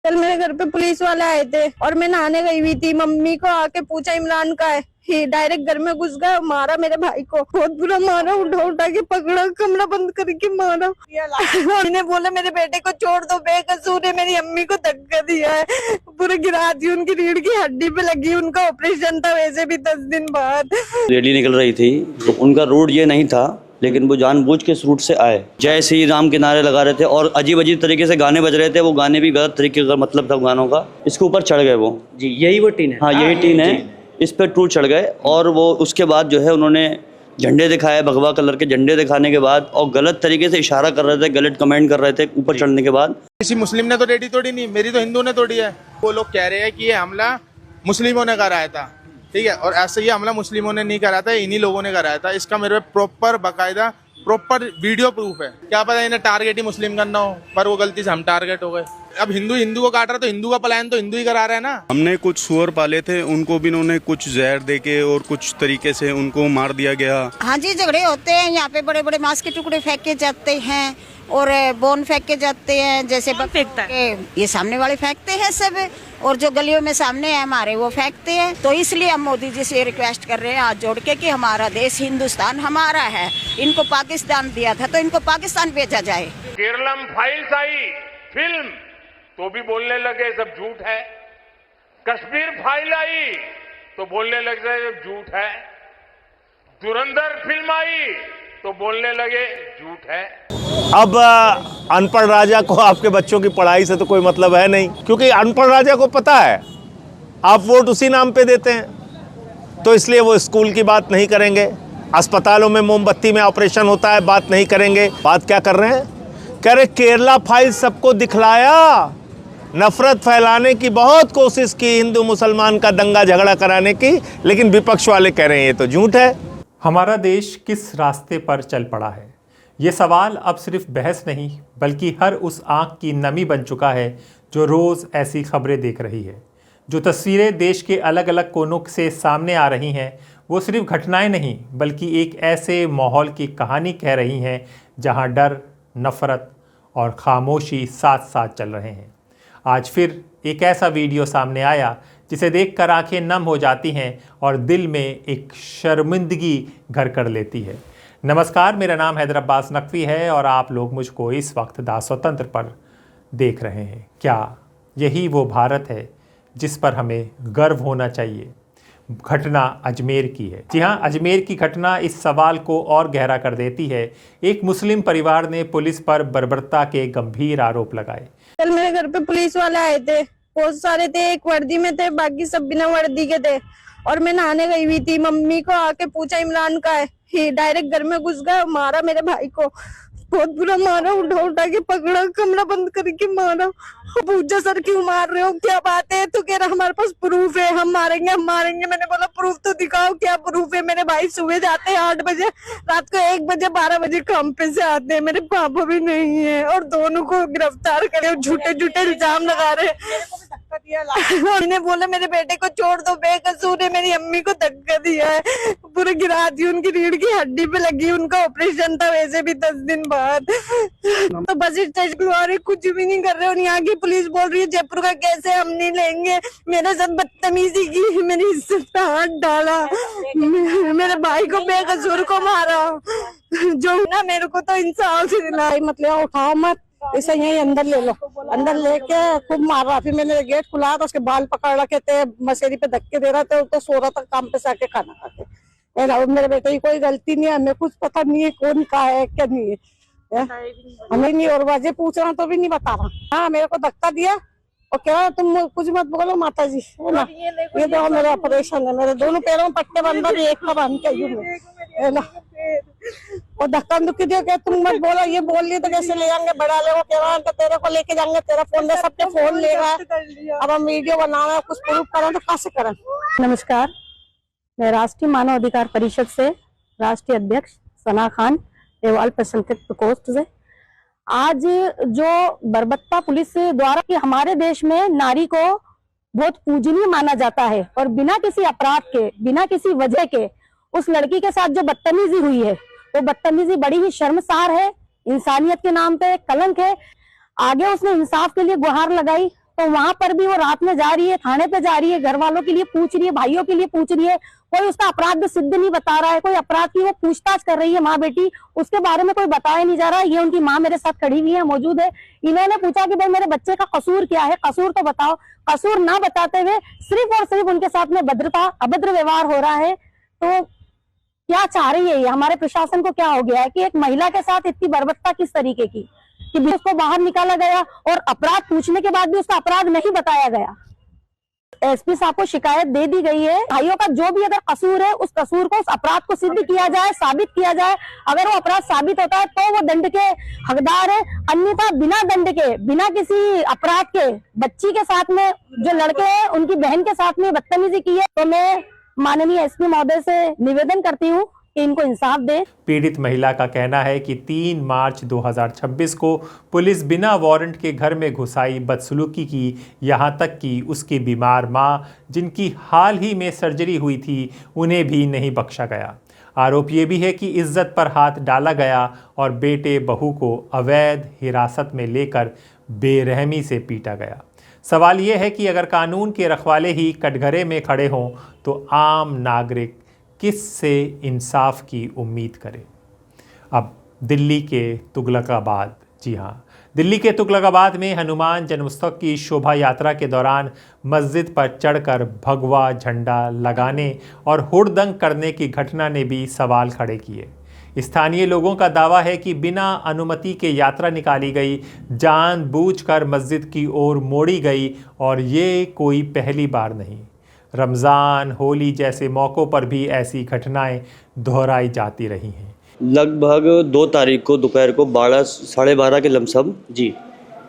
कल मेरे घर पे पुलिस वाले आए थे और मैं नहाने गई हुई थी। मम्मी को आके पूछा इमरान का है, ही डायरेक्ट घर में घुस गया, मारा मेरे भाई को, बहुत बुरा मारा, उठा उठा के पकड़ा, कमरा बंद करके मारा। मैंने बोला मेरे बेटे को छोड़ दो, बेकसूर है। मेरी अम्मी को धक्का दिया है, पूरे गिरा दी, उनकी रीढ़ की हड्डी पे लगी, उनका ऑपरेशन था वैसे भी 10 दिन बाद। रैली निकल रही थी तो उनका रूट ये नहीं था, लेकिन वो जानबूझ के इस रूट से आए, जय श्री राम के नारे लगा रहे थे और अजीब अजीब तरीके से गाने बज रहे थे। वो गाने भी गलत तरीके का मतलब था गानों का। इसके ऊपर चढ़ गए वो जी, यही वो टीन है। हाँ, यही टीन है। इस पर टूट चढ़ गए और वो उसके बाद जो है उन्होंने झंडे दिखाए, भगवा कलर के झंडे दिखाने के बाद, और गलत तरीके से इशारा कर रहे थे, गलत कमेंट कर रहे थे ऊपर चढ़ने के बाद। किसी मुस्लिम ने तो रेडी तोड़ी नहीं, मेरी तो हिंदू ने तोड़ी है। वो लोग कह रहे हैं कि ये हमला मुस्लिमों ने कराया था, ठीक है, और ऐसे ये हमला मुस्लिमों ने नहीं कराया था, इन्हीं लोगों ने कराया था। इसका मेरे पे प्रॉपर वीडियो प्रूफ है। क्या पता इन्हें टारगेट ही मुस्लिम करना हो, पर वो गलती से हम टारगेट हो गए। अब हिंदू को काट रहा, तो हिंदू का पलायन तो हिंदू ही करा रहा है ना। हमने कुछ सुअर पाले थे, उनको भी इन्होंने कुछ जहर देके और कुछ तरीके से उनको मार दिया गया। हाँ जी, झगड़े होते हैं यहाँ पे, बड़े बड़े मांस के टुकड़े फेंके जाते हैं और बोन फेंके जाते हैं। जैसे फेंकता है, ये सामने वाले फेंकते हैं सब, और जो गलियों में सामने है हमारे वो फेंकते हैं। तो इसलिए हम मोदी जी से रिक्वेस्ट कर रहे हैं हाथ जोड़ के कि हमारा देश हिंदुस्तान हमारा है। इनको पाकिस्तान दिया था तो इनको पाकिस्तान भेजा जाए। केरलम फाइल्स आई फिल्म तो भी बोलने लगे सब झूठ है। कश्मीर फाइल आई तो बोलने लगे सब झूठ है। धुरंधर फिल्म आई तो बोलने लगे झूठ है। अब अनपढ़ राजा को आपके बच्चों की पढ़ाई से तो कोई मतलब है नहीं, क्योंकि अनपढ़ राजा को पता है आप वोट उसी नाम पे देते हैं, तो इसलिए वो स्कूल की बात नहीं करेंगे, अस्पतालों में मोमबत्ती में ऑपरेशन होता है बात नहीं करेंगे। बात क्या कर रहे हैं? कह रहे केरला फाइल सबको दिखलाया, नफरत फैलाने की बहुत कोशिश की, हिंदू मुसलमान का दंगा झगड़ा कराने की, लेकिन विपक्ष वाले कह रहे हैं ये तो झूठ है। हमारा देश किस रास्ते पर चल पड़ा है, ये सवाल अब सिर्फ बहस नहीं बल्कि हर उस आँख की नमी बन चुका है जो रोज़ ऐसी खबरें देख रही है। जो तस्वीरें देश के अलग अलग कोनों से सामने आ रही हैं वो सिर्फ घटनाएं नहीं बल्कि एक ऐसे माहौल की कहानी कह रही हैं जहां डर, नफ़रत और खामोशी साथ साथ चल रहे हैं। आज फिर एक ऐसा वीडियो सामने आया जिसे देखकर आंखें नम हो जाती हैं और दिल में एक शर्मिंदगी घर कर लेती है। नमस्कार, मेरा नाम हैदर अब्बास नकवी है और आप लोग मुझको इस वक्त दा स्वतंत्र पर देख रहे हैं। क्या यही वो भारत है जिस पर हमें गर्व होना चाहिए? घटना अजमेर की है। जी हाँ, अजमेर की घटना इस सवाल को और गहरा कर देती है। एक मुस्लिम परिवार ने पुलिस पर बर्बरता के गंभीर आरोप लगाए। कल मेरे घर पे पुलिस वाले आए थे, बहुत सारे थे, एक वर्दी में थे, बाकी सब बिना वर्दी के थे, और मैं नहाने गई हुई थी। मम्मी को आके पूछा इमरान का है, ही डायरेक्ट घर में घुस गया, मारा मेरे भाई को, बहुत बुरा मारा, उठा उठा के पकड़ा, कमरा बंद करके मारा। पूछा सर क्यों मार रहे हो, क्या बात है? तो कह रहा हमारे पास प्रूफ है, हम मारेंगे हम मारेंगे। मैंने बोला प्रूफ तो दिखाओ, क्या प्रूफ है? मेरे भाई सुबह जाते हैं 8 बजे, रात को 1 बजे 12 बजे काम पे से आते हैं, मेरे पापा भी नहीं है, और दोनों को गिरफ्तार करे, झूठे झूठे इल्जाम लगा रहे। मैंने बोला मेरे बेटे को छोड़ दो, बेकसूर है। मेरी अम्मी को धक्का दिया है, पूरे गिरा दी, उनकी रीढ़ की हड्डी पे लगी, उनका ऑपरेशन था वैसे भी 10 दिन बाद। तो बस कुछ भी नहीं कर रहे। और यहाँ की पुलिस बोल रही है जयपुर का कैसे हम नहीं लेंगे। मेरे साथ बदतमीजी की, मेरी इज्जत पे हाथ डाला, मेरे भाई को बेकसूर को मारा। जो ना मेरे को तो इंसाफ से दिलाई, मतलब उठाओ मत, ऐसा यही अंदर ले लो। अंदर लेके खूब मार रहा। फिर मैंने गेट खुला तो उसके बाल पकड़ रखे थे, मशेरी पे धक्के दे रहा था, तो सो रहा था काम पे से आके खाना खाके। मेरे बेटे की कोई गलती नहीं है, हमें कुछ पता नहीं है कौन का है क्या नहीं है, हमें नहीं। और वजह पूछ रहा तो भी नहीं बता रहा। हाँ, मेरे को धक्का दिया और क्या तुम कुछ मत बोलो माता जी, है ना। ये देखो मेरा ऑपरेशन है, मेरे दोनों पैरों में पट्टे बंद, एक का बांध के है ना। और धक्का दुक्की दिया क्या तुम मत बोलो, ये बोल लिया तो कैसे ले जाएंगे? बड़ा ले, वो कह रहा है तो तेरे को लेके जाएंगे, तेरा फोन दे, सबके फोन ले रहा है। अब हम वीडियो बना रहे हैं, कुछ प्रूफ करें तो कैसे करें? नमस्कार, मैं राष्ट्रीय मानव अधिकार परिषद से राष्ट्रीय अध्यक्ष सना खान एवं अल्पसंख्यक प्रकोष्ठ से। आज जो बर्बरता पुलिस द्वारा कि हमारे देश में नारी को बहुत पूजनीय माना जाता है और बिना किसी अपराध के, बिना किसी वजह के उस लड़की के साथ जो बदतमीजी हुई है वो बदतमीजी बड़ी ही शर्मसार है, इंसानियत के नाम पे कलंक है। आगे उसने इंसाफ के लिए गुहार लगाई तो वहां पर भी वो रात में जा रही है, थाने पे जा रही है, घर वालों के लिए पूछ रही है, भाइयों के लिए पूछ रही है, कोई उसका अपराध सिद्ध नहीं बता रहा है, कोई अपराध की वो पूछताछ कर रही है माँ बेटी, उसके बारे में कोई बताया नहीं जा रहा। ये उनकी माँ मेरे साथ खड़ी हुई है, मौजूद है। इन्होंने पूछा कि भाई मेरे बच्चे का कसूर क्या है, कसूर तो बताओ। कसूर ना बताते हुए सिर्फ और सिर्फ उनके साथ में अभद्र व्यवहार हो रहा है। तो क्या चाह रही है ये, हमारे प्रशासन को क्या हो गया है कि एक महिला के साथ इतनी बर्बरता किस तरीके की कि उसको बाहर निकाला गया और अपराध पूछने के बाद भी उसका अपराध नहीं बताया गया। एसपी साहब को शिकायत दे दी गई है। भाइयों का जो भी अगर कसूर है, उस कसूर को, उस अपराध को सिद्ध किया जाए, साबित किया जाए। अगर वो अपराध साबित होता है तो वो दंड के हकदार है, अन्यथा बिना दंड के, बिना किसी अपराध के बच्ची के साथ में जो लड़के हैं उनकी बहन के साथ में बदतमीजी की है। तो मैं माननीय एसपी महोदय से निवेदन करती हूँ कि इनको इंसाफ दे। पीड़ित महिला का कहना है कि 3 मार्च 2026 को पुलिस बिना वारंट के घर में घुसाई, बदसलूकी की, यहाँ तक कि उसकी बीमार मां, जिनकी हाल ही में सर्जरी हुई थी, उन्हें भी नहीं बख्शा गया। आरोप ये भी है कि इज्जत पर हाथ डाला गया और बेटे बहू को अवैध हिरासत में लेकर बेरहमी से पीटा गया। सवाल ये है कि अगर कानून के रखवाले ही कटघरे में खड़े हों तो आम नागरिक किससे इंसाफ की उम्मीद करे। अब दिल्ली के तुगलकाबाद, जी हाँ, दिल्ली के तुगलकाबाद में हनुमान जन्मोत्सव की शोभा यात्रा के दौरान मस्जिद पर चढ़कर भगवा झंडा लगाने और हुड़दंग करने की घटना ने भी सवाल खड़े किए। स्थानीय लोगों का दावा है कि बिना अनुमति के यात्रा निकाली गई, जानबूझकर मस्जिद की ओर मोड़ी गई और ये कोई पहली बार नहीं। रमज़ान, होली जैसे मौक़ों पर भी ऐसी घटनाएं दोहराई जाती रही हैं। लगभग 2 तारीख को दोपहर को 12 साढ़े 12 के लमसम जी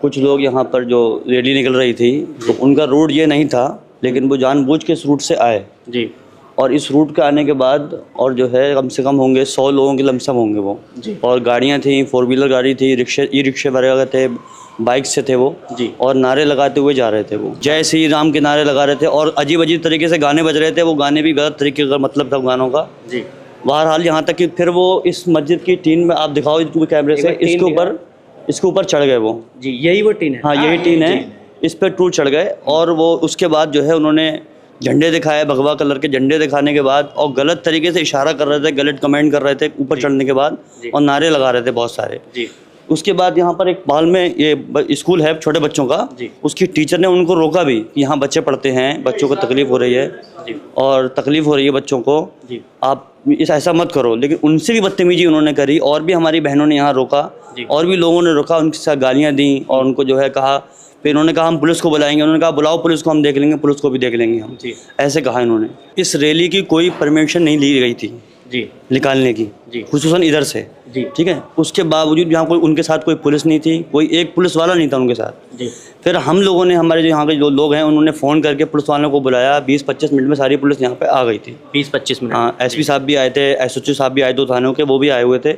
कुछ लोग यहाँ पर जो रैली निकल रही थी, तो उनका रूट ये नहीं था, लेकिन वो जानबूझ के इस रूट से आए जी। और इस रूट के आने के बाद और जो है कम से कम होंगे 100 लोगों के लमसम होंगे वो जी। और गाड़ियाँ थी, 4 व्हीलर गाड़ी थी, ई-रिक्शे वगैरह थे, बाइक से थे वो जी। और नारे लगाते हुए जा रहे थे वो, जय श्री राम के नारे लगा रहे थे और अजीब अजीब तरीके से गाने बज रहे थे। वो गाने भी गलत तरीके का मतलब था गानों का जी। बहरहाल यहाँ तक कि फिर वो इस मस्जिद की टीन में, आप दिखाओ कैमरे से, इसके ऊपर चढ़ गए वो जी। यही वो टीन है? हाँ, यही टीन है। इस पर टूट चढ़ गए और वो उसके बाद जो है उन्होंने झंडे दिखाए, भगवा कलर के झंडे दिखाने के बाद, और गलत तरीके से इशारा कर रहे थे, गलत कमेंट कर रहे थे ऊपर चढ़ने के बाद, और नारे लगा रहे थे बहुत सारे जी। उसके बाद यहाँ पर एक पाल में ये स्कूल है छोटे बच्चों का, उसकी टीचर ने उनको रोका भी कि यहाँ बच्चे पढ़ते हैं, बच्चों को तकलीफ हो रही है और तकलीफ हो रही है बच्चों को, आप ऐसा मत करो। लेकिन उनसे भी बदतमीजी उन्होंने करी और भी हमारी बहनों ने यहाँ रोका और भी लोगों ने रोका, उनके साथ गालियाँ दी और उनको जो है कहा। फिर इन्होंने कहा हम पुलिस को बुलाएंगे, उन्होंने कहा बुलाओ पुलिस को, हम देख लेंगे, पुलिस को भी देख लेंगे हम जी। ऐसे कहा इन्होंने। इस रैली की कोई परमिशन नहीं ली गई थी जी निकालने की जी, खुसूसन इधर से जी, ठीक है। उसके बावजूद यहाँ कोई उनके साथ कोई पुलिस नहीं थी, कोई एक पुलिस वाला नहीं था उनके साथ जी। फिर हम लोगों ने, हमारे जो यहाँ के जो लोग हैं उन्होंने फ़ोन करके पुलिस वालों को बुलाया। 20-25 मिनट में सारी पुलिस यहाँ पे आ गई थी। 20-25 मिनट? हाँ, एसपी साहब भी आए थे, एसएचओ साहब भी आए 2 थानों के, वो भी आए हुए थे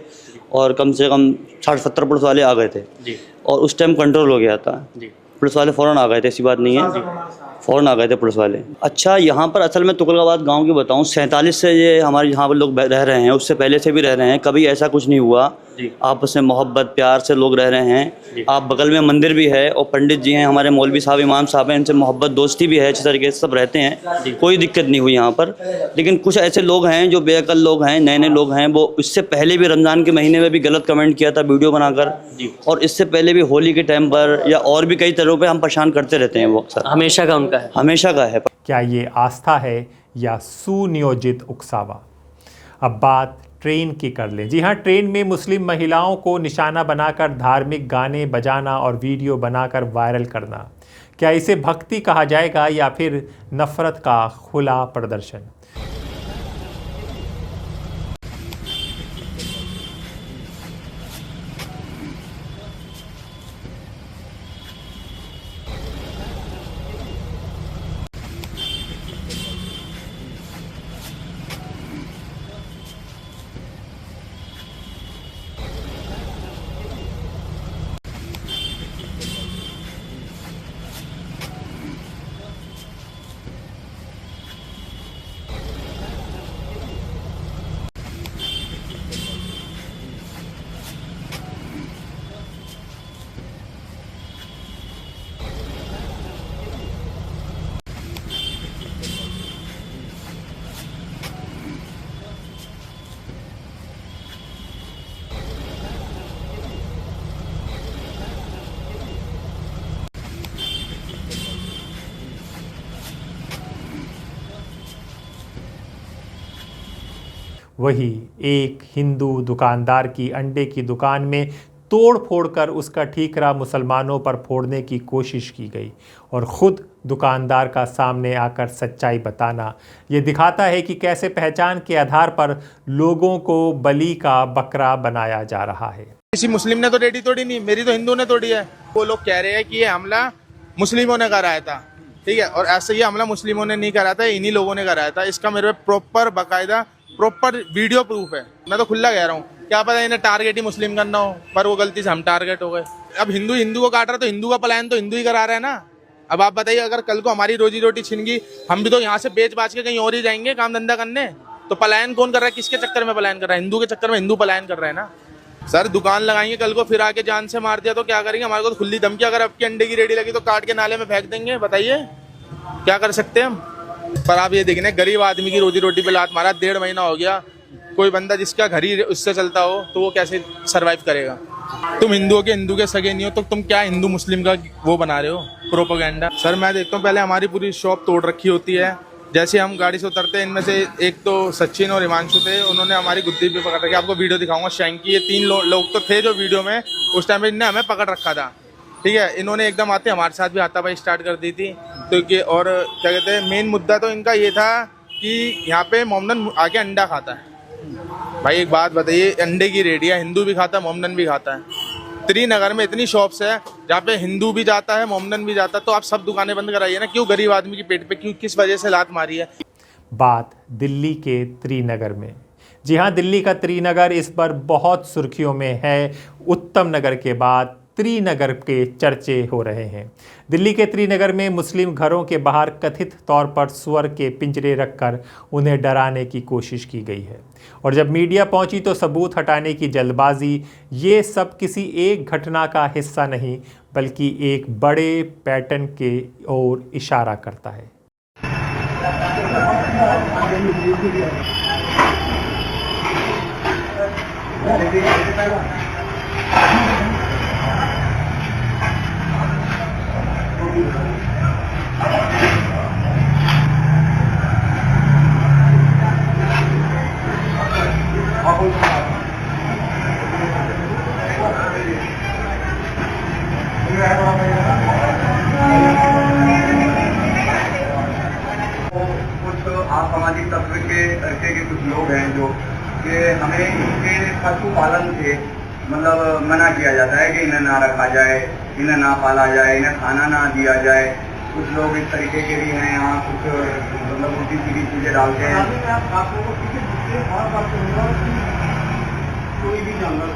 और कम से कम 60-70 पुलिस वाले आ गए थे जी। और उस टाइम कंट्रोल हो गया था जी। पुलिस वाले फ़ौरन आ गए थे, ऐसी बात नहीं है, फ़ौरन आ गए थे पुलिस वाले। अच्छा, यहाँ पर असल में तुगलकाबाद गांव की बताऊँ, 47 से ये हमारे यहाँ पर लोग रह रहे हैं, उससे पहले से भी रह रहे हैं, कभी ऐसा कुछ नहीं हुआ जी। आपस में मोहब्बत प्यार से लोग रह रहे हैं। आप बगल में मंदिर भी है और पंडित जी हैं, हमारे मौलवी साहब, इमाम साहब हैं, इनसे मोहब्बत दोस्ती भी है, अच्छे तरीके से सब रहते हैं, कोई दिक्कत नहीं हुई यहाँ पर। लेकिन कुछ ऐसे लोग हैं जो बेअकल लोग हैं, नए नए लोग हैं, वो इससे पहले भी रमज़ान के महीने में भी गलत कमेंट किया था वीडियो बनाकर, और इससे पहले भी होली के टाइम पर या और भी कई तरह पर हम परेशान करते रहते हैं। वो अक्सर हमेशा का उनका है, हमेशा का है। क्या ये आस्था है या सुनियोजित उकसावा? अब बात ट्रेन की कर लें। जी हाँ, ट्रेन में मुस्लिम महिलाओं को निशाना बनाकर धार्मिक गाने बजाना और वीडियो बनाकर वायरल करना, क्या इसे भक्ति कहा जाएगा या फिर नफरत का खुला प्रदर्शन? वहीं एक हिंदू दुकानदार की अंडे की दुकान में तोड़ फोड़ कर उसका ठीकरा मुसलमानों पर फोड़ने की कोशिश की गई और ख़ुद दुकानदार का सामने आकर सच्चाई बताना ये दिखाता है कि कैसे पहचान के आधार पर लोगों को बलि का बकरा बनाया जा रहा है। किसी मुस्लिम ने तो रेडी तोड़ी नहीं, मेरी तो हिंदू ने तोड़ी है। वो लोग कह रहे हैं कि ये हमला मुस्लिमों ने कराया था, ठीक है, और ऐसे ये हमला मुस्लिमों ने नहीं कराया था, इन्हीं लोगों ने कराया था। इसका मेरे पे प्रॉपर बाकायदा प्रॉपर वीडियो प्रूफ है। मैं तो खुला कह रहा हूँ, क्या पता इन्हें टारगेट ही मुस्लिम करना हो, पर वो गलती से हम टारगेट हो गए। अब हिंदू को काट रहा है तो हिंदू का पलायन तो हिंदू ही करा रहा है ना। अब आप बताइए, अगर कल को हमारी रोजी रोटी छिन गई, हम भी तो यहाँ से बेच बाच के कहीं और ही जाएंगे काम धंधा करने। तो पलायन कौन कर रहा है, किसके चक्कर में पलायन कर रहा है? हिंदू के चक्कर में हिंदू पलायन कर रहा है ना। सर दुकान लगाएंगे, कल को फिर आके जान से मार दिया तो क्या करेंगे? हमारे को तो खुली धमकी, अगर आपके अंडे की रेडी लगी तो काट के नाले में फेंक देंगे। बताइए क्या कर सकते हैं हम? पर आप ये देखने, गरीब आदमी की रोजी रोटी पे लात मारा, 1.5 महीना हो गया। कोई बंदा जिसका घर ही उससे चलता हो तो वो कैसे सरवाइव करेगा? तुम हिंदू के सगे नहीं हो तो तुम क्या हिंदू मुस्लिम का वो बना रहे हो प्रोपेगेंडा? सर मैं देखता हूँ, पहले हमारी पूरी शॉप तोड़ रखी होती है। जैसे हम गाड़ी से उतरते हैं, इनमें से एक तो सचिन और हिमांशु थे, उन्होंने हमारी गुद्दी पे पकड़ रखी। आपको वीडियो दिखाऊंगा शैंक की। ये 3 लोग तो थे जो वीडियो में उस टाइम पे इनने हमें पकड़ रखा था, ठीक है। इन्होंने एकदम आते हमारे साथ भी हाथापाई स्टार्ट कर दी थी। तो और क्या कहते हैं, मेन मुद्दा तो इनका ये था कि यहाँ पे मोमडन आके अंडा खाता है। भाई एक बात बताइए, अंडे की रेडिया हिंदू भी खाता है, मोमडन भी खाता है। त्रिनगर में इतनी शॉप्स है जहाँ पे हिंदू भी जाता है, मोमडन भी जाता है। तो आप सब दुकानें बंद कराइए ना। क्यों गरीब आदमी की पेट पे क्यों, किस वजह से लात मारी है? बात दिल्ली के त्रिनगर में। जी हाँ, दिल्ली का त्रिनगर इस बार बहुत सुर्खियों में है। उत्तम नगर के बाद त्रिनगर के चर्चे हो रहे हैं। दिल्ली के त्रिनगर में मुस्लिम घरों के बाहर कथित तौर पर सुअर के पिंजरे रखकर उन्हें डराने की कोशिश की गई है और जब मीडिया पहुंची तो सबूत हटाने की जल्दबाजी। ये सब किसी एक घटना का हिस्सा नहीं बल्कि एक बड़े पैटर्न के ओर इशारा करता है। सामाजिक तत्व के तरीके के कुछ लोग हैं जो कि हमें इनके पशुपालन से मतलब मना किया जाता है कि इन्हें ना रखा जाए, इन्हें ना पाला जाए, इन्हें खाना ना दिया जाए। कुछ लोग इस तरीके के भी हैं यहाँ, कुछ मतलब उल्टी सीधी चीजें डालते हैं। आप लोगों को कोई भी जानवर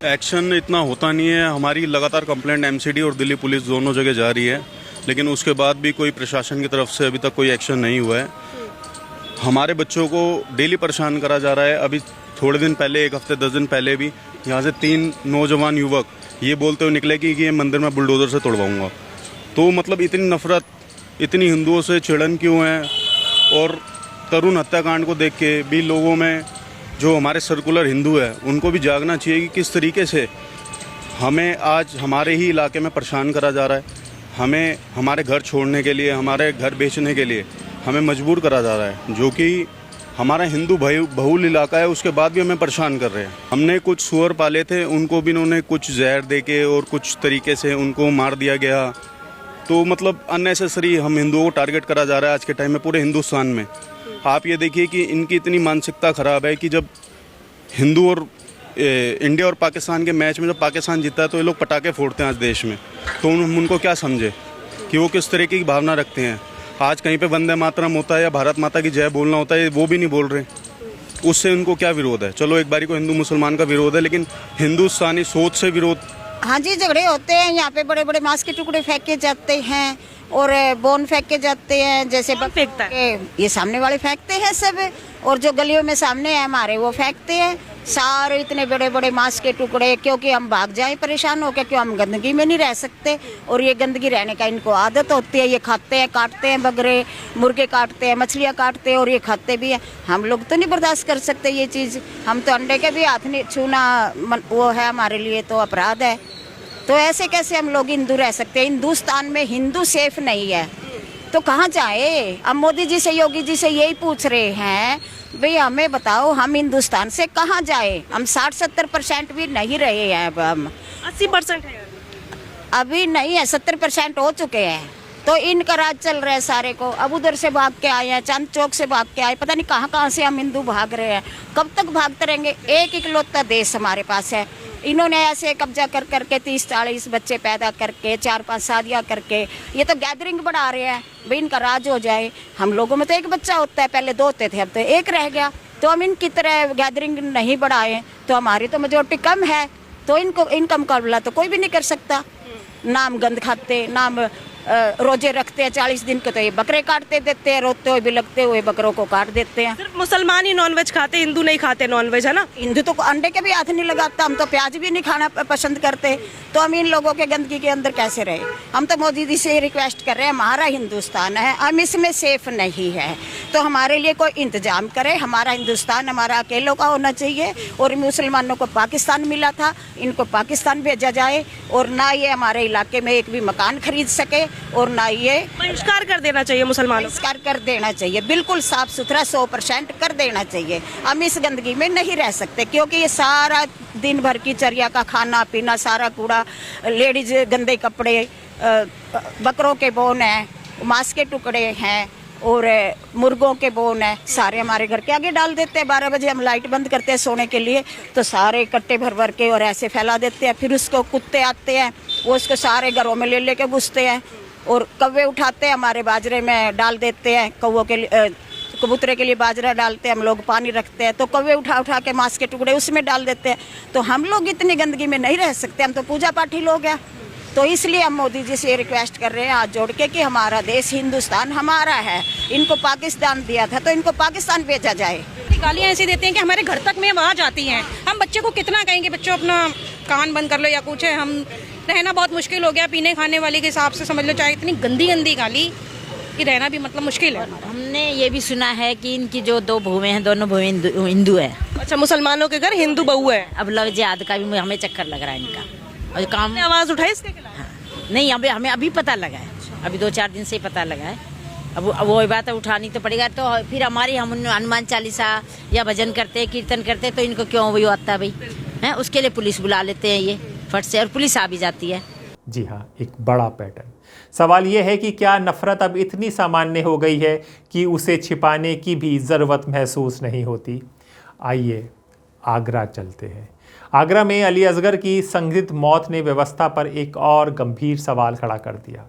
एक्शन इतना होता नहीं है। हमारी लगातार कंप्लेंट एमसीडी और दिल्ली पुलिस दोनों जगह जा रही है, लेकिन उसके बाद भी कोई प्रशासन की तरफ से अभी तक कोई एक्शन नहीं हुआ है। हमारे बच्चों को डेली परेशान करा जा रहा है। अभी थोड़े दिन पहले, 1 हफ्ते 10 दिन पहले भी यहाँ से 3 नौजवान युवक ये बोलते हुए निकले कि ये मंदिर में बुलडोजर से तोड़वाऊंगा। तो मतलब इतनी नफरत, इतनी हिंदुओं से चिड़न क्यों है? और तरुण हत्याकांड को देख के भी लोगों में, जो हमारे सर्कुलर हिंदू है, उनको भी जागना चाहिए कि किस तरीके से हमें आज हमारे ही इलाके में परेशान करा जा रहा है। हमें हमारे घर छोड़ने के लिए, हमारे घर बेचने के लिए हमें मजबूर करा जा रहा है, जो कि हमारा हिंदू बहुल इलाका है। उसके बाद भी हमें परेशान कर रहे हैं। हमने कुछ सुअर पाले थे, उनको भी इन्होंने कुछ जहर देके और कुछ तरीके से उनको मार दिया गया। तो मतलब अननेसेसरी हम हिंदुओं को टारगेट करा जा रहा है आज के टाइम में पूरे हिंदुस्तान में। आप ये देखिए कि इनकी इतनी मानसिकता ख़राब है कि जब हिंदू और इंडिया और पाकिस्तान के मैच में जब पाकिस्तान जीता है तो ये लोग पटाखे फोड़ते हैं आज देश में। तो हम उनको क्या समझे कि वो किस तरीके की भावना रखते हैं। आज कहीं पे वंदे मातरम होता है या भारत माता की जय बोलना होता है, वो भी नहीं बोल रहे। उससे उनको क्या विरोध है? चलो एक बारी को हिंदू मुसलमान का विरोध है, लेकिन हिंदुस्तानी सोच से विरोध। हाँ जी, झगड़े होते हैं यहाँ पे। बड़े बड़े मांस के टुकड़े फेंके जाते हैं और बोन फेंके जाते हैं। जैसे फेंकता है, ये सामने वाले फेंकते हैं सब, और जो गलियों में सामने है हमारे वो फेंकते हैं सारे इतने बड़े बड़े मांस के टुकड़े। क्योंकि हम भाग जाएं परेशान होकर, क्यों हम गंदगी में नहीं रह सकते, और ये गंदगी रहने का इनको आदत होती है। ये खाते हैं, काटते हैं, बकरे मुर्गे काटते हैं, मछलियाँ काटते हैं और ये खाते भी हैं। हम लोग तो नहीं बर्दाश्त कर सकते ये चीज़। हम तो अंडे के भी हाथ नहीं छूना, वो है हमारे लिए तो अपराध है। तो ऐसे कैसे हम लोग हिंदू रह सकते हैं? हिंदुस्तान में हिंदू सेफ नहीं है। तो कहाँ जाए? अब मोदी जी से, योगी जी से यही पूछ रहे हैं, भाई हमें बताओ हम हिंदुस्तान से कहाँ जाए? हम 60-70% भी नहीं रहे हैं, अब हम 80% है। अभी नहीं है, 70% हो चुके हैं। तो इनका राज चल रहा है सारे को। अब उधर से भाग के आए हैं, चांद चौक से भाग के आए, पता नहीं कहाँ कहाँ से हम हिंदू भाग रहे हैं। कब तक भागते रहेंगे? एक इकलौता देश हमारे पास है। इन्होंने ऐसे कब्जा कर करके 30-40 बच्चे पैदा करके 4-5 शादियाँ करके ये तो गैदरिंग बढ़ा रहे हैं, भाई इनका राज हो जाए। हम लोगों में तो एक बच्चा होता है, पहले 2 होते थे, अब तो 1 रह गया। तो हम इनकी तरह गैदरिंग नहीं बढ़ाएं तो हमारी तो मेजोरिटी कम है, तो इनका मुकाबला तो कोई भी नहीं कर सकता। नाम गंद खाते, नाम रोजे रखते हैं 40 दिन के, तो ये बकरे काटते देते हैं, रोते हुए भी लगते हुए बकरों को काट देते हैं। सिर्फ मुसलमान ही नॉनवेज खाते, हिंदू नहीं खाते नॉनवेज, है ना? हिंदू तो अंडे के भी हाथ नहीं लगाता, हम तो प्याज भी नहीं खाना पसंद करते। तो हम इन लोगों के गंदगी के अंदर कैसे रहे? हम तो मोदी जी से रिक्वेस्ट कर रहे हैं, हमारा हिंदुस्तान है, हम इसमें सेफ नहीं है, तो हमारे लिए कोई इंतजाम करे। हमारा हिंदुस्तान हमारा अकेलों का होना चाहिए, और मुसलमानों को पाकिस्तान मिला था, इनको पाकिस्तान भेजा जाए, और ना ये हमारे इलाके में एक भी मकान खरीद सके, और ना ये बहिष्कार कर देना चाहिए मुसलमानों। बहिष्कार कर देना चाहिए, बिल्कुल साफ सुथरा 100% कर देना चाहिए। हम इस गंदगी में नहीं रह सकते, क्योंकि ये सारा दिन भर की चर्या का खाना पीना, सारा कूड़ा, लेडीज गंदे कपड़े, बकरों के बोन है, मांस के टुकड़े हैं, और मुर्गों के बोन है, सारे हमारे घर के आगे डाल देते हैं। 12 बजे हम लाइट बंद करते हैं सोने के लिए, तो सारे कट्टे भर भर के और ऐसे फैला देते हैं। फिर उसको कुत्ते आते हैं, वो उसको सारे घरों में ले लेके घुसते हैं, और कौवे उठाते हैं हमारे बाजरे में डाल देते हैं। कौवों के लिए, कबूतरे के लिए बाजरा डालते हैं, हम लोग पानी रखते हैं, तो कौवे उठा उठा के मांस के टुकड़े उसमें डाल देते हैं। तो हम लोग इतनी गंदगी में नहीं रह सकते, हम तो पूजा पाठी लोग हैं। तो इसलिए हम मोदी जी से रिक्वेस्ट कर रहे हैं हाथ जोड़ के कि हमारा देश हिंदुस्तान हमारा है। इनको पाकिस्तान दिया था, तो इनको पाकिस्तान भेजा जाए। गालियाँ ऐसी देते हैं कि हमारे घर तक में वहाँ जाती हैं। हम बच्चे को कितना कहेंगे, बच्चों अपना कान बंद कर लो या कुछ है। हम रहना बहुत मुश्किल हो गया, पीने खाने वाले के हिसाब से समझ लो, चाहे इतनी गंदी गंदी गाली कि रहना भी मतलब मुश्किल है। हमने ये भी सुना है कि इनकी जो 2 बहुएं हैं, दोनों बहुएं हिंदू है। अच्छा, मुसलमानों के घर हिंदू बहू है। अब लव जिहाद का भी हमें चक्कर लग रहा है इनका, और काम ने आवाज उठाई इसके खिलाफ? हाँ। नहीं, हमें अभी पता लगा है, अभी 2-4 दिन से ही पता लगा है। अब वो बात उठानी तो पड़ेगा। तो फिर हमारी हम हनुमान चालीसा या भजन करते हैं, कीर्तन करते हैं, तो इनको क्यों वही आता है भाई है? उसके लिए पुलिस बुला लेते हैं ये फट से, और पुलिस आ भी जाती है। जी हाँ, एक बड़ा पैटर्न। सवाल ये है कि क्या नफ़रत अब इतनी सामान्य हो गई है कि उसे छिपाने की भी ज़रूरत महसूस नहीं होती? आइए आगरा चलते हैं। आगरा में अली असगर की संदिग्ध मौत ने व्यवस्था पर एक और गंभीर सवाल खड़ा कर दिया।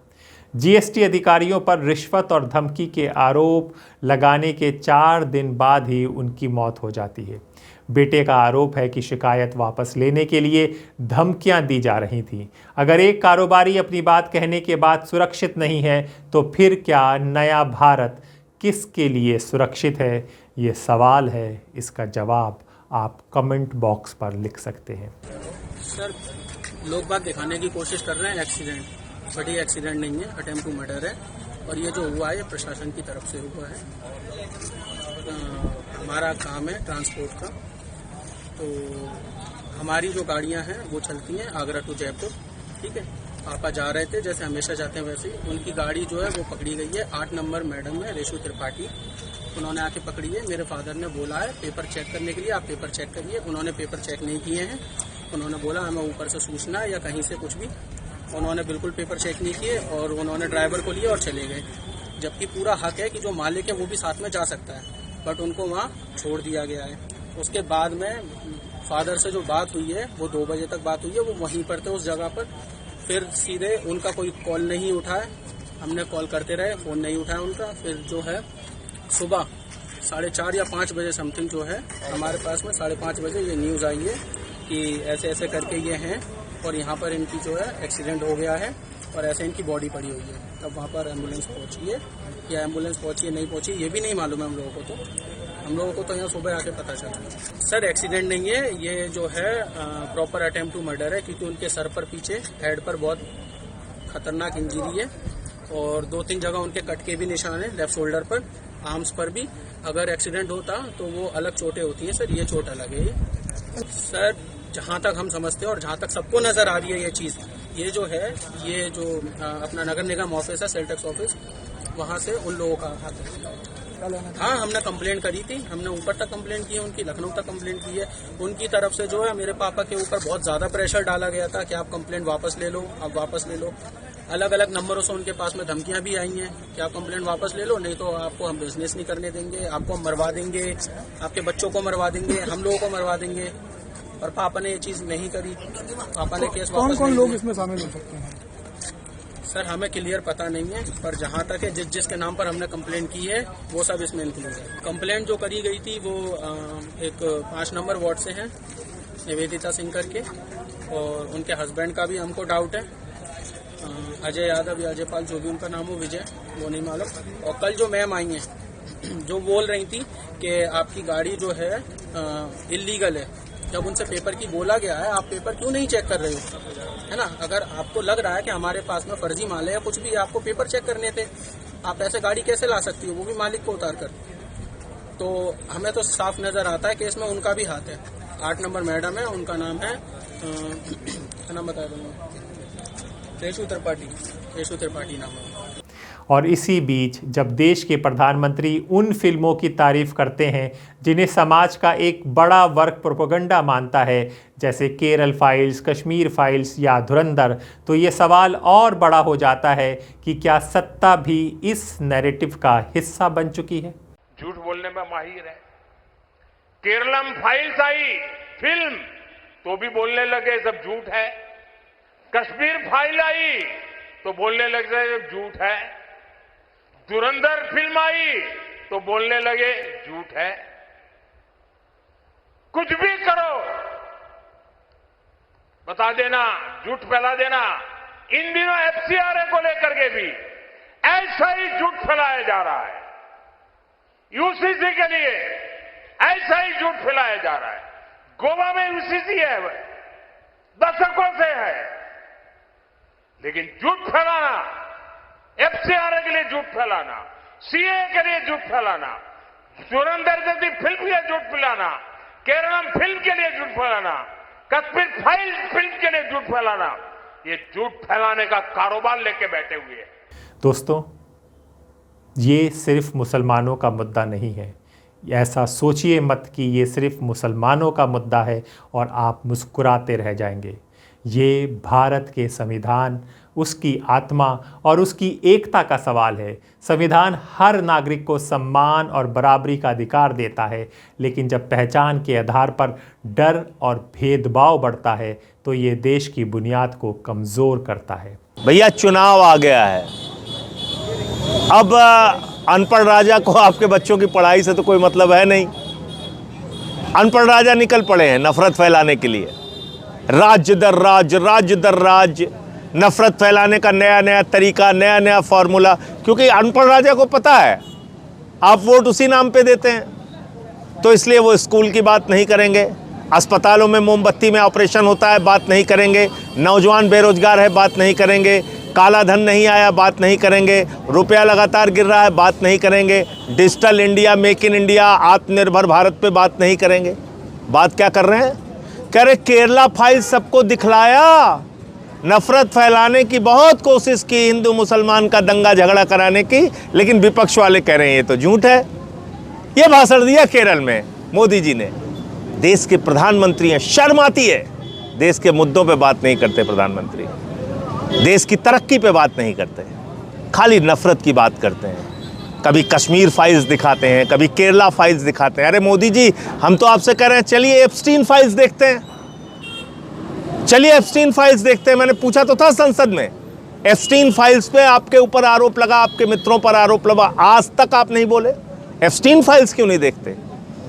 जीएसटी अधिकारियों पर रिश्वत और धमकी के आरोप लगाने के 4 दिन बाद ही उनकी मौत हो जाती है। बेटे का आरोप है कि शिकायत वापस लेने के लिए धमकियां दी जा रही थीं। अगर एक कारोबारी अपनी बात कहने के बाद सुरक्षित नहीं है, तो फिर क्या नया भारत किसके लिए सुरक्षित है? ये सवाल है, इसका जवाब आप कमेंट बॉक्स पर लिख सकते हैं। सर, लोग बात दिखाने की कोशिश कर रहे हैं एक्सीडेंट, बट ये एक्सीडेंट नहीं है, अटेम्प्ट टू मर्डर है। और ये जो हुआ है ये प्रशासन की तरफ से हुआ है। हमारा काम है ट्रांसपोर्ट का, तो हमारी जो गाड़ियां हैं वो चलती हैं आगरा टू जयपुर, ठीक है। पापा जा रहे थे जैसे हमेशा जाते हैं वैसे ही, उनकी गाड़ी जो है वो पकड़ी गई है। 8 नंबर मैडम है रेशु त्रिपाठी, उन्होंने आके पकड़ी है। मेरे फादर ने बोला है पेपर चेक करने के लिए, आप पेपर चेक करिए। उन्होंने पेपर चेक नहीं किए हैं। उन्होंने बोला हमें ऊपर से सूचना है या कहीं से कुछ भी, उन्होंने बिल्कुल पेपर चेक नहीं किए और उन्होंने ड्राइवर को लिया और चले गए। जबकि पूरा हक है कि जो मालिक है वो भी साथ में जा सकता है, बट उनको वहाँ छोड़ दिया गया है। उसके बाद में फादर से जो बात हुई है वो 2 बजे तक बात हुई है, वो वहीं पर थे उस जगह पर। फिर सीधे उनका कोई कॉल नहीं उठाया, हमने कॉल करते रहे, फ़ोन नहीं उठाया उनका। फिर जो है सुबह 4:30 या 5 बजे समथिंग जो है हमारे पास में 5:30 बजे ये न्यूज़ आई है कि ऐसे ऐसे करके ये हैं और यहाँ पर इनकी जो है एक्सीडेंट हो गया है और ऐसे इनकी बॉडी पड़ी हुई है। तब वहाँ पर एम्बुलेंस पहुँची है या एम्बुलेंस पहुँची है नहीं पहुँची ये भी नहीं मालूम है हम लोगों को। हम लोगों को तो यहाँ सुबह आके पता चला। सर एक्सीडेंट नहीं है, ये जो है प्रॉपर अटेम्प्ट टू मर्डर है, क्योंकि उनके सर पर पीछे हेड पर बहुत खतरनाक इंजरी है और 2-3 जगह उनके कट के भी निशान है, लेफ्ट शोल्डर पर, आर्म्स पर भी। अगर एक्सीडेंट होता तो वो अलग चोटें होती हैं सर, ये चोट अलग है। सर जहाँ तक हम समझते हैं और जहाँ तक सबको नजर आ रही है ये चीज़, ये जो है ये जो अपना नगर निगम ऑफिस है, सेल टैक्स ऑफिस, वहाँ से उन लोगों का हाथ है। हाँ, हमने कंप्लेंट करी थी, हमने ऊपर तक कंप्लेंट की है, उनकी लखनऊ तक कंप्लेंट की है। उनकी तरफ से जो है मेरे पापा के ऊपर बहुत ज्यादा प्रेशर डाला गया था कि आप कंप्लेंट वापस ले लो, आप वापस ले लो। अलग अलग नंबरों से उनके पास में धमकियां भी आई हैं कि आप कंप्लेंट वापस ले लो, नहीं तो आपको हम बिजनेस नहीं करने देंगे, आपको हम मरवा देंगे, आपके बच्चों को मरवा देंगे, हम लोगों को मरवा देंगे। और पापा ने ये चीज नहीं करी, पापा ने केस वापस। कौन लोग इसमें शामिल हो सकते हैं? सर हमें क्लियर पता नहीं है, पर जहाँ तक है जिसके नाम पर हमने कंप्लेंट की है वो सब इसमें इंक्लूड है। कंप्लेंट जो करी गई थी वो एक 5 नंबर वार्ड से है, निवेदिता सिंह करके, और उनके हस्बैंड का भी हमको डाउट है, अजय यादव या अजय पाल, जो भी उनका नाम हो, विजय, वो नहीं मालूम। और कल जो मैम आई हैं जो बोल रही थी कि आपकी गाड़ी जो है इलीगल है, जब उनसे पेपर की बोला गया है आप पेपर क्यों नहीं चेक कर रहे हो, है ना? अगर आपको लग रहा है कि हमारे पास में फर्जी माल है या कुछ भी, आपको पेपर चेक करने थे, आप ऐसे गाड़ी कैसे ला सकती हो, वो भी मालिक को उतार कर? तो हमें तो साफ नजर आता है कि इसमें उनका भी हाथ है। 8 नंबर मैडम है, उनका नाम है नाम बता दूंगा, केशु त्रिपाठी नाम है। और इसी बीच जब देश के प्रधानमंत्री उन फिल्मों की तारीफ करते हैं जिन्हें समाज का एक बड़ा वर्ग प्रोपेगेंडा मानता है, जैसे केरल फाइल्स, कश्मीर फाइल्स या धुरंधर, तो ये सवाल और बड़ा हो जाता है कि क्या सत्ता भी इस नैरेटिव का हिस्सा बन चुकी है? झूठ बोलने में माहिर है। केरलम फाइल्स आई फिल्म तो भी बोलने लगे सब झूठ है। कश्मीर फाइल आई तो बोलने लगे सब झूठ है। धुरंधर फिल्म आई तो बोलने लगे झूठ है। कुछ भी करो बता देना, झूठ फैला देना। इन दिनों एफसीआरए को लेकर के भी ऐसा ही झूठ फैलाया जा रहा है। यूसीसी के लिए ऐसा ही झूठ फैलाया जा रहा है। गोवा में यूसीसी है, दशकों से है, लेकिन झूठ फैलाना, एफसीआरए के लिए झूठ फैलाना, सीए के लिए झूठ फैलाना, धुरंधर जैसी फिल्म के लिए झूठ फैलाना, केरलम फिल्म के लिए झूठ फैलाना, कश्मीर फाइल फिल्म के लिए झूठ फैलाना, ये झूठ फैलाने का कारोबार लेके बैठे हुए हैं। दोस्तों, ये सिर्फ मुसलमानों का मुद्दा नहीं है। ऐसा सोचिए मत कि ये सिर्फ मुसलमानों का मुद्दा है और आप मुस्कुराते रह जाएंगे। ये भारत के संविधान, उसकी आत्मा और उसकी एकता का सवाल है। संविधान हर नागरिक को सम्मान और बराबरी का अधिकार देता है, लेकिन जब पहचान के आधार पर डर और भेदभाव बढ़ता है तो ये देश की बुनियाद को कमज़ोर करता है। भैया, चुनाव आ गया है, अब अनपढ़ राजा को आपके बच्चों की पढ़ाई से तो कोई मतलब है नहीं। अनपढ़ राजा निकल पड़े हैं नफरत फैलाने के लिए, राज्य दर राज्य नफरत फैलाने का नया नया तरीका, नया नया फॉर्मूला। क्योंकि अनपढ़ राजा को पता है आप वोट उसी नाम पे देते हैं, तो इसलिए वो स्कूल की बात नहीं करेंगे, अस्पतालों में मोमबत्ती में ऑपरेशन होता है बात नहीं करेंगे, नौजवान बेरोजगार है बात नहीं करेंगे, काला धन नहीं आया बात नहीं करेंगे, रुपया लगातार गिर रहा है बात नहीं करेंगे, digital India, make in India, आत्मनिर्भर भारत पे बात नहीं करेंगे। बात क्या कर रहे हैं? कह रहे केरला फाइल सबको दिखलाया, नफरत फैलाने की बहुत कोशिश की, हिंदू मुसलमान का दंगा झगड़ा कराने की, लेकिन विपक्ष वाले कह रहे हैं ये तो झूठ है। ये भाषण दिया केरल में मोदी जी ने। देश के प्रधानमंत्री हैं, शर्म आती है। देश के मुद्दों पे बात नहीं करते प्रधानमंत्री, देश की तरक्की पे बात नहीं करते, खाली नफरत की बात करते हैं। कभी कश्मीर फाइल्स दिखाते हैं, कभी केरला फाइल्स दिखाते हैं। अरे मोदी जी, हम तो आपसे कह रहे हैं चलिए एप्स्टीन फाइल्स देखते हैं, चलिए एप्स्टीन फाइल्स देखते हैं। मैंने पूछा तो था संसद में, एप्स्टीन फाइल्स पे आपके ऊपर आरोप लगा, आपके मित्रों पर आरोप लगा, आज तक आप नहीं बोले। एप्स्टीन फाइल्स क्यों नहीं देखते?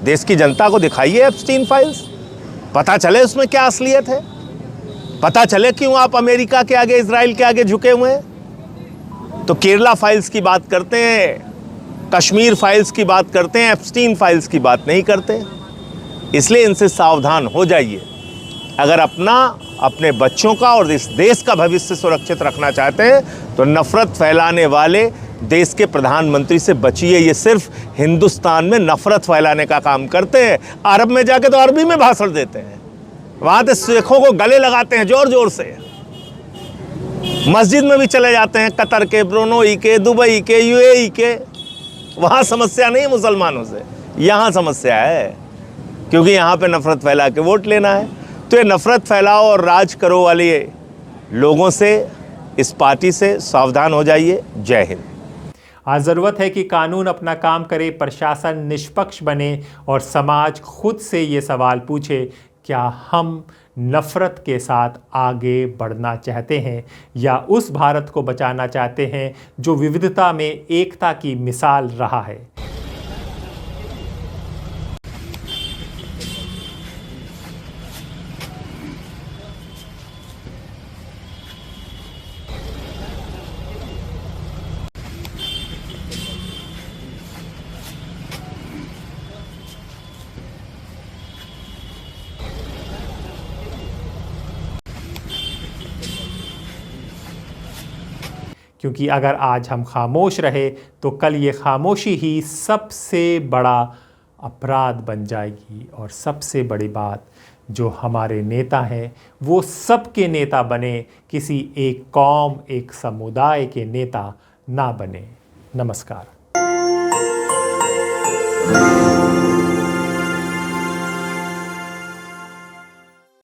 देश की जनता को दिखाइए एप्स्टीन फाइल्स, पता चले उसमें क्या असलियत है, पता चले क्यों आप अमेरिका के आगे, इजराइल के आगे झुके हुए हैं। तो केरला फाइल्स की बात करते हैं, कश्मीर फाइल्स की बात करते हैं, एप्स्टीन फाइल्स की बात नहीं करते। इसलिए इनसे सावधान हो जाइए। अगर अपने बच्चों का और इस देश का भविष्य सुरक्षित रखना चाहते हैं तो नफरत फैलाने वाले देश के प्रधानमंत्री से बचिए। ये सिर्फ हिंदुस्तान में नफरत फैलाने का काम करते हैं। अरब में जाके तो अरबी में भाषण देते हैं, वहाँ तो सिखों को गले लगाते हैं जोर जोर से। मस्जिद में भी चले जाते हैं, कतर के, ब्रुनई के, दुबई के, यूएई के, वहाँ समस्या नहीं है मुसलमानों से, यहाँ समस्या है क्योंकि यहाँ पे नफरत फैला के वोट लेना है। तो ये नफरत फैलाओ और राज करो वाले लोगों से, इस पार्टी से सावधान हो जाइए। जय हिंद। आज ज़रूरत है कि कानून अपना काम करे, प्रशासन निष्पक्ष बने और समाज खुद से ये सवाल पूछे, क्या हम नफ़रत के साथ आगे बढ़ना चाहते हैं या उस भारत को बचाना चाहते हैं जो विविधता में एकता की मिसाल रहा है। क्योंकि अगर आज हम खामोश रहे तो कल ये खामोशी ही सबसे बड़ा अपराध बन जाएगी। और सबसे बड़ी बात, जो हमारे नेता हैं वो सबके नेता बने, किसी एक कौम, एक समुदाय के नेता ना बने। नमस्कार।